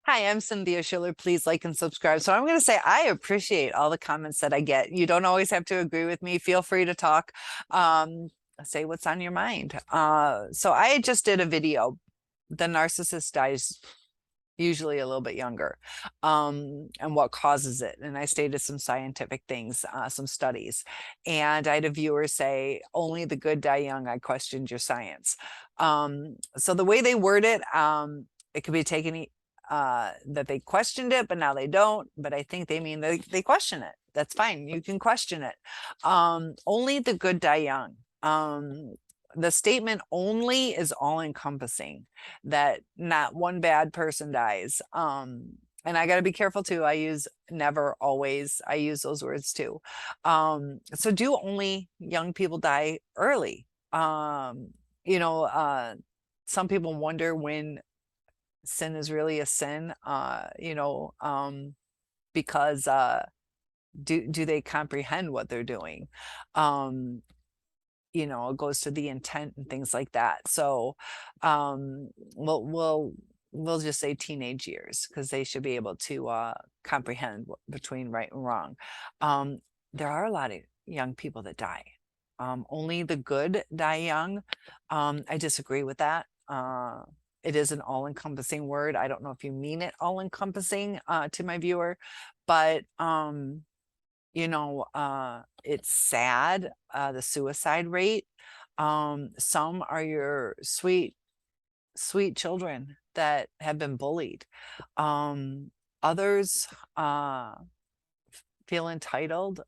Hi, I'm Cynthia Schiller. Please like and subscribe. So I'm going to say I appreciate all the comments that I get. You don't always have to agree with me. Feel free to talk. Um, Say what's on your mind. So I just did a video. The narcissist dies usually a little bit younger, and what causes it. And I stated some scientific things, some studies. And I had a viewer say, only the good die young. I questioned your science. So the way they word it, it could be taken that they questioned it, but now they don't. But I think they mean they question it. That's fine. You can question it. Only the good die young. The statement only is all encompassing, that not one bad person dies. And I got to be careful too. I use never, always. I use those words too. So do only young people die early? You know, some people wonder when sin is really a sin, because do they comprehend what they're doing? It goes to the intent and things like that. So we'll just say teenage years, because they should be able to comprehend between right and wrong. There are a lot of young people that die. Only the good die young. I disagree with that. It is an all-encompassing word. I don't know if you mean it all-encompassing to my viewer, but it's sad, the suicide rate. Some are your sweet children that have been bullied. Others feel entitled.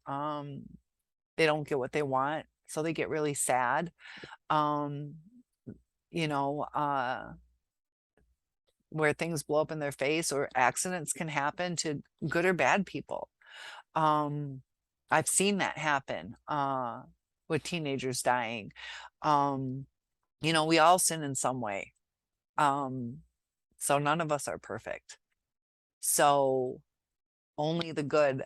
They don't get what they want, so they get really sad. um you know where things blow up in their face, or accidents can happen to good or bad people. I've seen that happen with teenagers dying. We all sin in some way. So none of us are perfect. So only the good.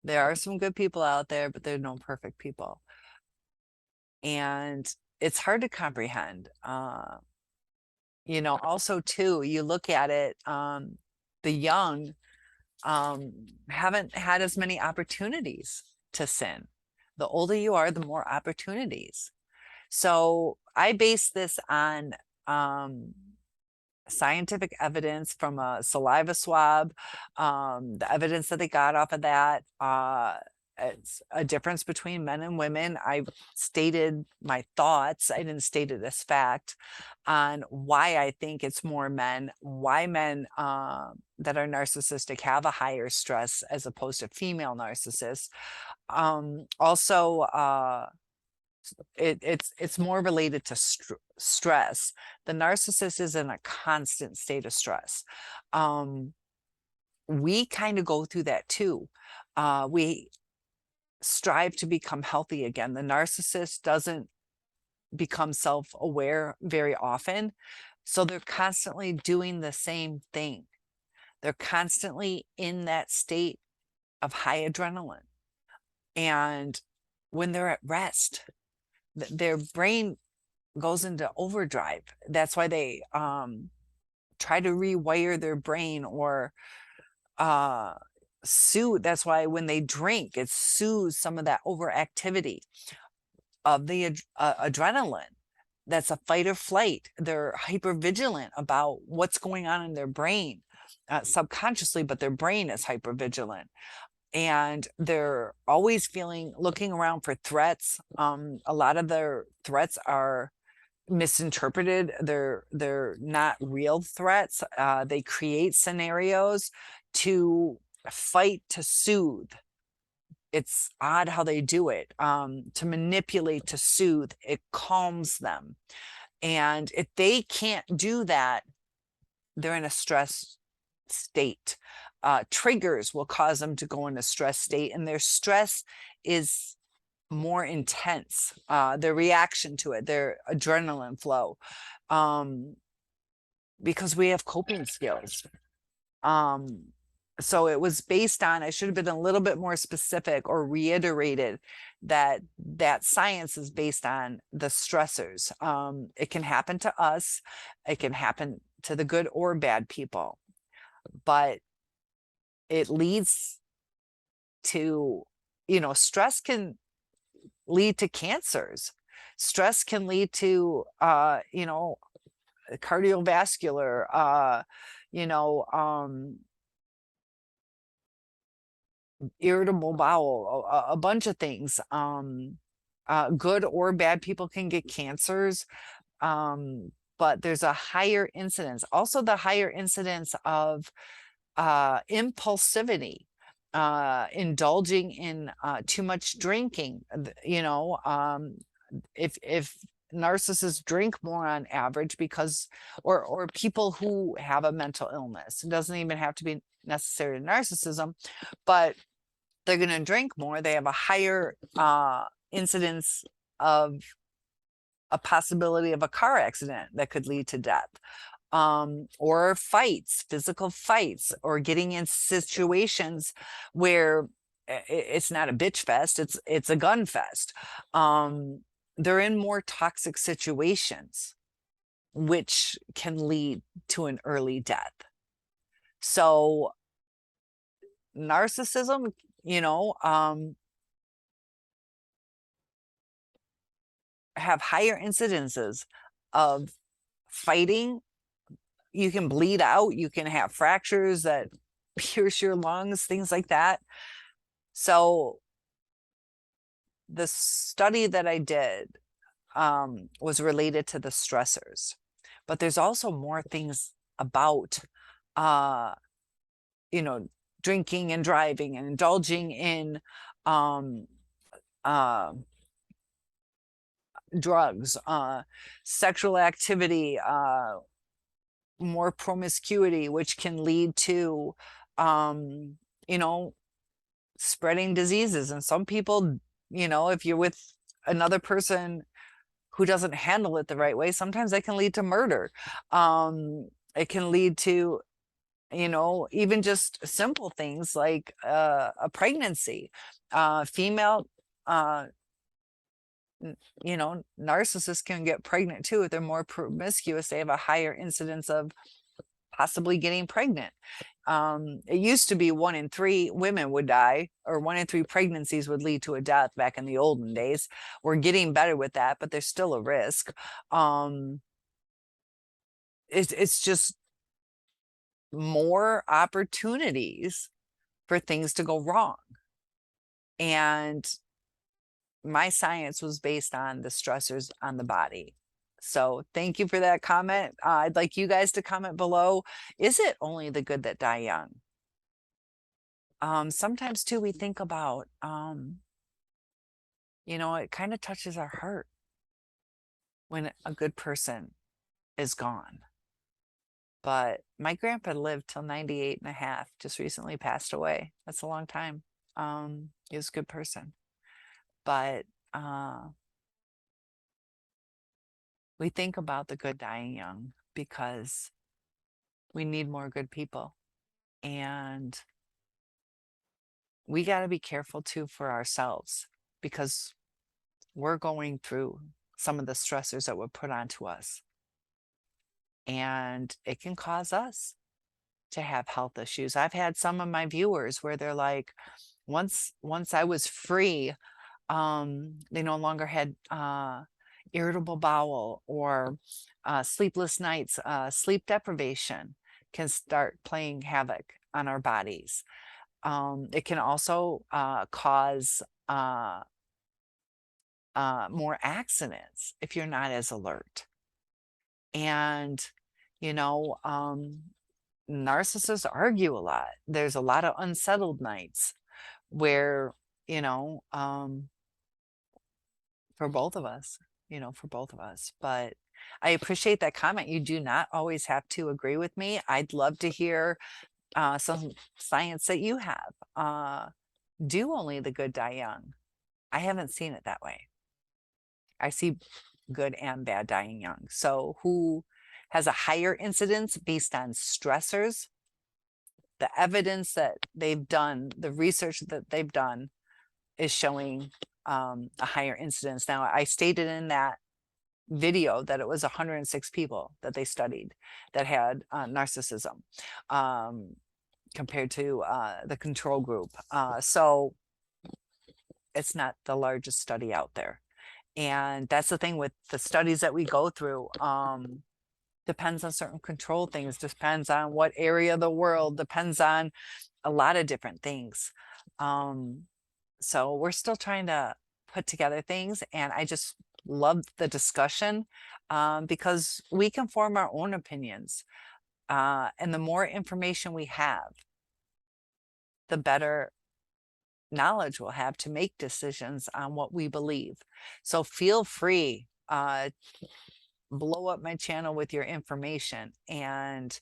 There are some good people out there, but there are no perfect people. And it's hard to comprehend. Also too, you look at it, the young haven't had as many opportunities to sin. The older you are, the more opportunities. So I base this on scientific evidence from a saliva swab, the evidence that they got off of that. It's a difference between men and women. I stated my thoughts. I didn't state it as fact on why I think it's more men, why men that are narcissistic have a higher stress as opposed to female narcissists. Also, it's more related to stress. The narcissist is in a constant state of stress. We kind of go through that too. We strive to become healthy again. The narcissist doesn't become self-aware very often, so they're constantly doing the same thing. They're constantly in that state of high adrenaline, and when they're at rest, their brain goes into overdrive. That's why they try to rewire their brain, or soothe. That's why when they drink, it soothes some of that overactivity of the adrenaline. That's a fight or flight. They're hyper vigilant about what's going on in their brain, subconsciously, but their brain is hyper vigilant. And they're always looking around for threats. A lot of their threats are misinterpreted. They're not real threats. They create scenarios to fight, to soothe. It's odd how they do it, to manipulate, to soothe. It calms them. And if they can't do that, they're in a stress state. Triggers will cause them to go in a stress state, and their stress is more intense. Their reaction to it, their adrenaline flow, because we have coping skills. So it was based on, I should have been a little bit more specific, or reiterated that science is based on the stressors. It can happen to us. It can happen to the good or bad people. But it leads to, stress can lead to cancers. Stress can lead to, cardiovascular, you know, um, irritable bowel, a bunch of things. Good or bad people can get cancers, but there's a higher incidence. Also, the higher incidence of impulsivity, indulging in too much drinking. If narcissists drink more on average because, or people who have a mental illness, it doesn't even have to be necessarily narcissism, but they're going to drink more, they have a higher incidence of a possibility of a car accident that could lead to death, or fights, physical fights, or getting in situations where it's not a bitch fest, it's a gun fest. They're in more toxic situations, which can lead to an early death. So narcissism, have higher incidences of fighting. You can bleed out, you can have fractures that pierce your lungs, things like that. So the study that I did was related to the stressors, but there's also more things about, uh, drinking and driving and indulging in um, uh, drugs, sexual activity, more promiscuity, which can lead to, you know, spreading diseases. And some people, if you're with another person who doesn't handle it the right way, sometimes that can lead to murder. It can lead to, even just simple things like a pregnancy. Female, narcissists can get pregnant too. If they're more promiscuous, they have a higher incidence of possibly getting pregnant. It used to be 1 in 3 women would die, or 1 in 3 pregnancies would lead to a death back in the olden days. We're getting better with that, but there's still a risk. It's just more opportunities for things to go wrong. And my science was based on the stressors on the body. So thank you for that comment. I'd like you guys to comment below. Is it only the good that die young? Sometimes too, we think about, it kind of touches our heart when a good person is gone. But my grandpa lived till 98 and a half, just recently passed away. That's a long time. He was a good person. But we think about the good dying young because we need more good people. And we got to be careful too for ourselves, because we're going through some of the stressors that were put onto us. And it can cause us to have health issues. I've had some of my viewers where they're like, once I was free, they no longer had irritable bowel or sleepless nights. Sleep deprivation can start playing havoc on our bodies. It can also cause more accidents if you're not as alert. And, narcissists argue a lot. There's a lot of unsettled nights where, for both of us, but I appreciate that comment. You do not always have to agree with me. I'd love to hear some science that you have. Do only the good die young? I haven't seen it that way. I see good and bad dying young. So who has a higher incidence based on stressors? The evidence that they've done, the research that they've done is showing a higher incidence. Now, I stated in that video that it was 106 people that they studied that had narcissism. compared to the control group. So it's not the largest study out there. And that's the thing with the studies that we go through. Depends on certain control things, depends on what area of the world, depends on a lot of different things. So we're still trying to put together things, and I just love the discussion because we can form our own opinions. And the more information we have, the better knowledge we'll have to make decisions on what we believe. So feel free, blow up my channel with your information and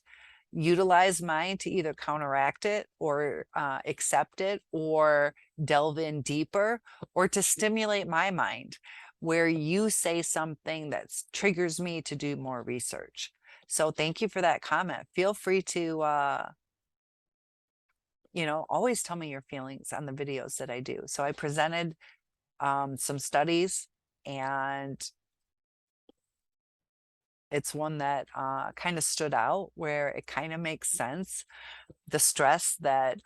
utilize mine to either counteract it or accept it or delve in deeper, or to stimulate my mind where you say something that triggers me to do more research. So thank you for that comment. Feel free to always tell me your feelings on the videos that I do. So I presented some studies, and it's one that kind of stood out where it kind of makes sense. The stress that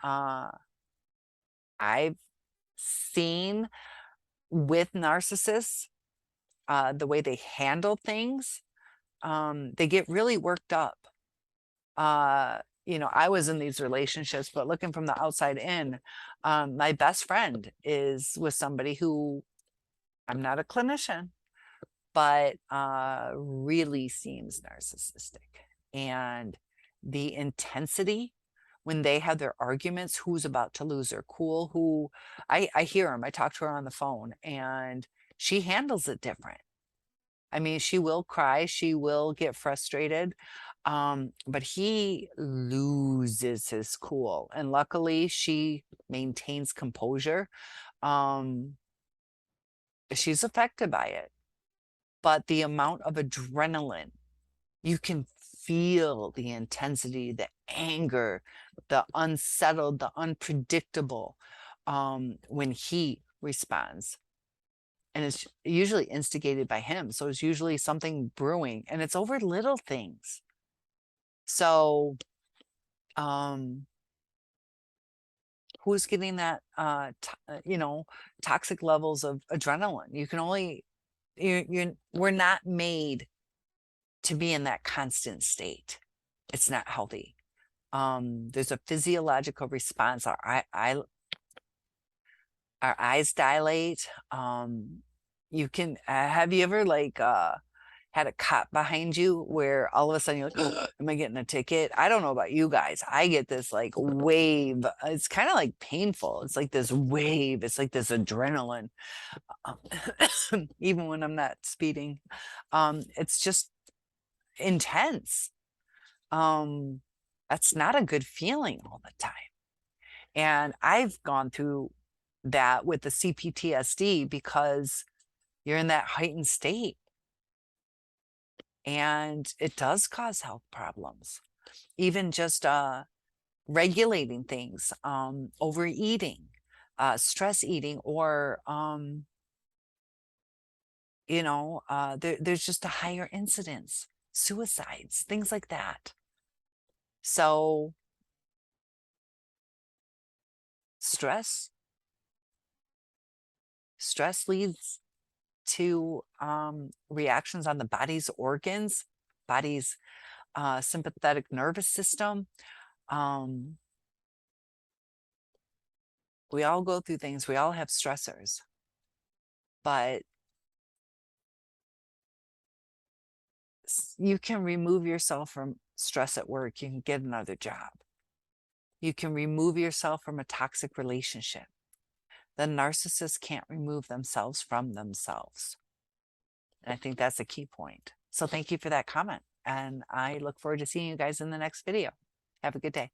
I've seen with narcissists, the way they handle things, they get really worked up. I was in these relationships, but looking from the outside in, my best friend is with somebody who, I'm not a clinician, but really seems narcissistic. And the intensity when they have their arguments, who's about to lose their cool, who I hear him, I talk to her on the phone, and she handles it different. I mean, she will cry, she will get frustrated, but he loses his cool. And luckily she maintains composure. She's affected by it, but the amount of adrenaline, you can feel the intensity, the anger, the unsettled, the unpredictable, when he responds. And it's usually instigated by him. So it's usually something brewing, and it's over little things. So who's getting that, toxic levels of adrenaline? You can only, we're not made to be in that constant state. It's not healthy. There's a physiological response. Our eyes dilate. You can, have you ever had a cop behind you where all of a sudden you're like, am I getting a ticket? I don't know about you guys. I get this like wave. It's kind of like painful. It's like this wave. It's like this adrenaline. Even when I'm not speeding, it's just intense. That's not a good feeling all the time. And I've gone through that with the CPTSD because you're in that heightened state. And it does cause health problems, even just regulating things, overeating, stress eating, or there's just a higher incidence, suicides, things like that. So stress leads to reactions on the body's organs, body's sympathetic nervous system. We all go through things. We all have stressors, but you can remove yourself from stress at work. You can get another job. You can remove yourself from a toxic relationship. The narcissist can't remove themselves from themselves. And I think that's a key point. So thank you for that comment. And I look forward to seeing you guys in the next video. Have a good day.